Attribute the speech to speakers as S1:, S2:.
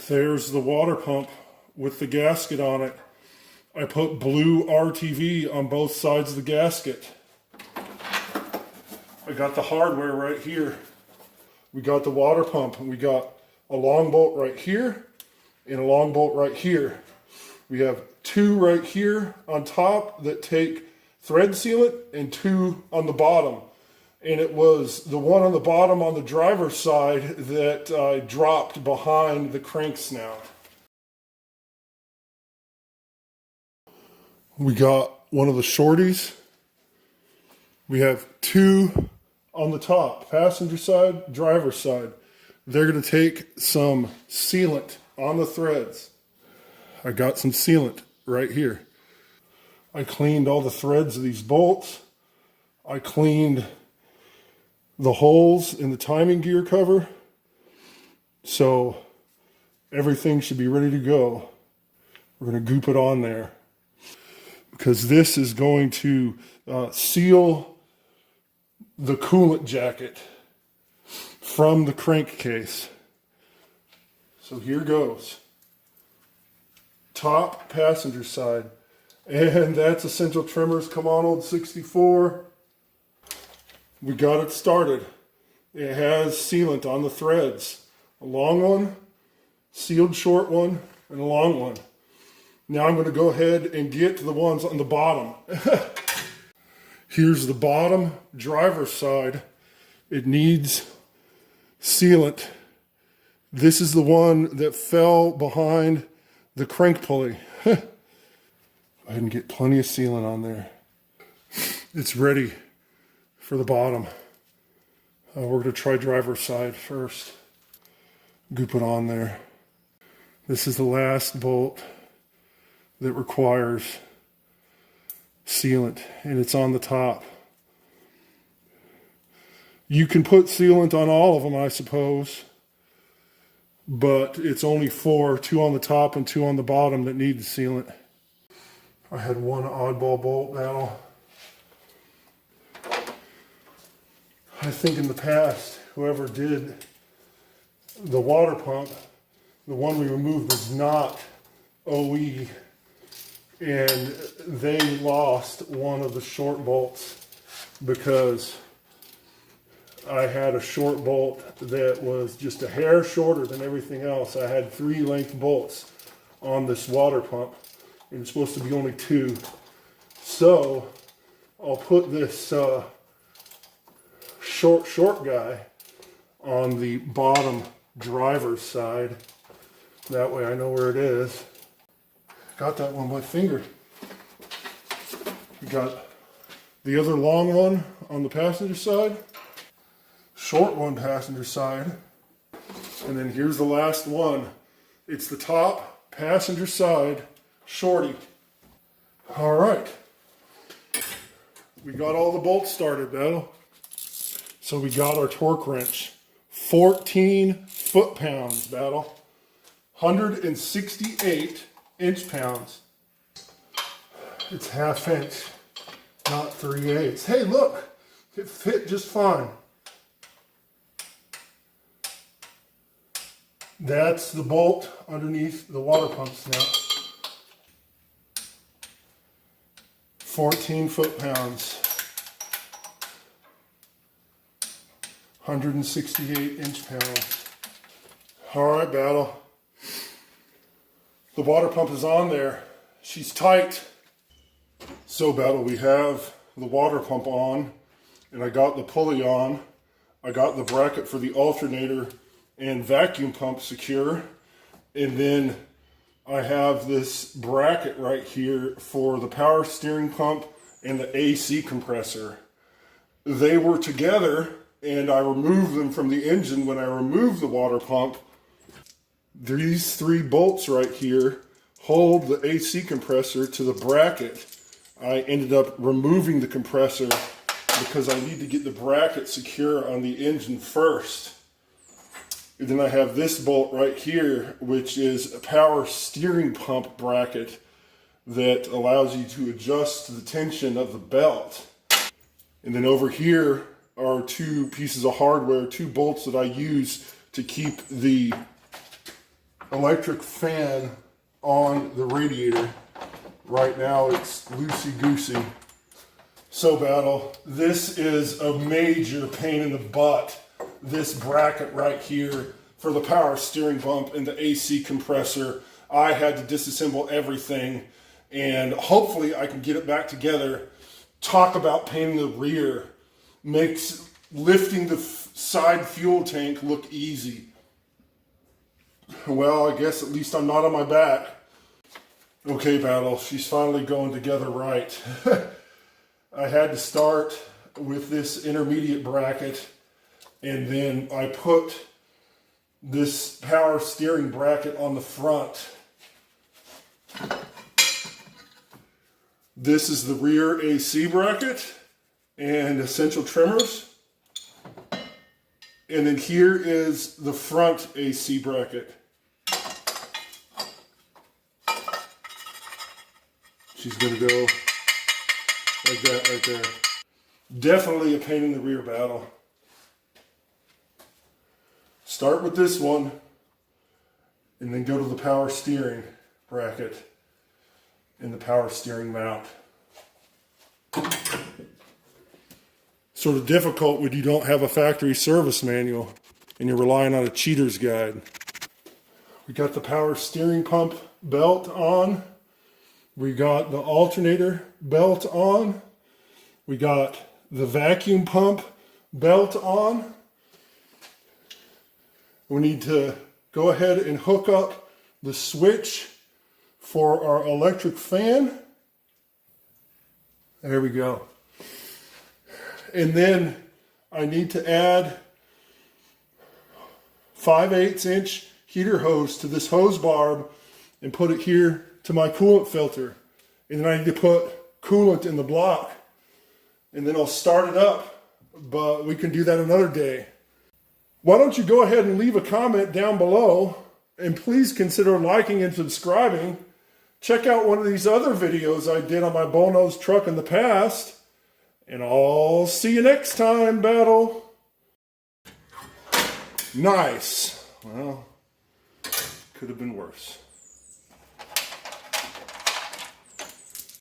S1: There's the water pump with the gasket on it. I put blue RTV on both sides of the gasket. I got the hardware right here. We got the water pump, and we got a long bolt right here and a long bolt right here. We have two right here on top that take thread sealant and two on the bottom. And it was the one on the bottom on the driver's side that I dropped behind the crank snout. We got one of the shorties. We have two on the top, passenger side, driver's side. They're going to take some sealant on the threads. I got some sealant right here. I cleaned all the threads of these bolts. I cleaned the holes in the timing gear cover. So everything should be ready to go. We're going to goop it on there, because this is going to seal the coolant jacket from the crankcase. So here goes. Top passenger side. And that's Essential Trimmers Come On Old 64. We got it started. It has sealant on the threads. A long one, sealed short one, and a long one. Now I'm going to go ahead and get to the ones on the bottom. Here's the bottom driver's side. It needs sealant. This is the one that fell behind the crank pulley. Go ahead and get plenty of sealant on there. It's ready for the bottom. We're going to try driver's side first. Goop it on there. This is the last bolt that requires sealant, and it's on the top. You can put sealant on all of them, I suppose, but it's only two on the top and two on the bottom that need the sealant. I had one oddball bolt battle. I think in the past, whoever did the water pump, the one we removed was not OE, and they lost one of the short bolts because I had a short bolt that was just a hair shorter than everything else. I had 3 length bolts on this water pump, and it's supposed to be only 2. So I'll put this short guy on the bottom driver's side. That way I know where it is. Got that one with my finger. We got the other long one on the passenger side, short one passenger side, and then here's the last one. It's the top passenger side shorty. All right. We got all the bolts started, Battle. So we got our torque wrench. 14 foot-pounds, Battle. 168 inch-pounds. It's ½ inch, not 3/8. Hey, look, it fit just fine. That's the bolt underneath the water pump snout. 14 foot-pounds. 168 inch-pounds. All right, Battle. The water pump is on there. She's tight. So, Battle, we have the water pump on, and I got the pulley on. I got the bracket for the alternator and vacuum pump secure. And then I have this bracket right here for the power steering pump and the AC compressor. They were together, and I removed them from the engine when I removed the water pump. These 3 bolts right here hold the AC compressor to the bracket. I ended up removing the compressor because I need to get the bracket secure on the engine first. And then I have this bolt right here, which is a power steering pump bracket that allows you to adjust the tension of the belt. And then over here are 2 pieces of hardware, 2 bolts that I use to keep the electric fan on the radiator. Right now it's loosey-goosey. So Battle, this is a major pain in the butt. This bracket right here for the power steering pump and the AC compressor. I had to disassemble everything, and hopefully I can get it back together. Talk about pain in the rear. Makes lifting the side fuel tank look easy. Well, I guess at least I'm not on my back. Okay, Battle, she's finally going together right. I had to start with this intermediate bracket, and then I put this power steering bracket on the front. This is the rear AC bracket and essential trimmers. And then here is the front AC bracket. She's gonna go like that right there. Definitely a pain in the rear, Battle. Start with this one and then go to the power steering bracket and the power steering mount. Sort of difficult when you don't have a factory service manual and you're relying on a cheater's guide. We got the power steering pump belt on. We got the alternator belt on. We got the vacuum pump belt on. We need to go ahead and hook up the switch for our electric fan. There we go. And then I need to add 5/8 inch heater hose to this hose barb and put it here to my coolant filter. And then I need to put coolant in the block. And then I'll start it up, but we can do that another day. Why don't you go ahead and leave a comment down below, and please consider liking and subscribing. Check out one of these other videos I did on my bullnose truck in the past. And I'll see you next time, Battle. Nice. Well, could have been worse.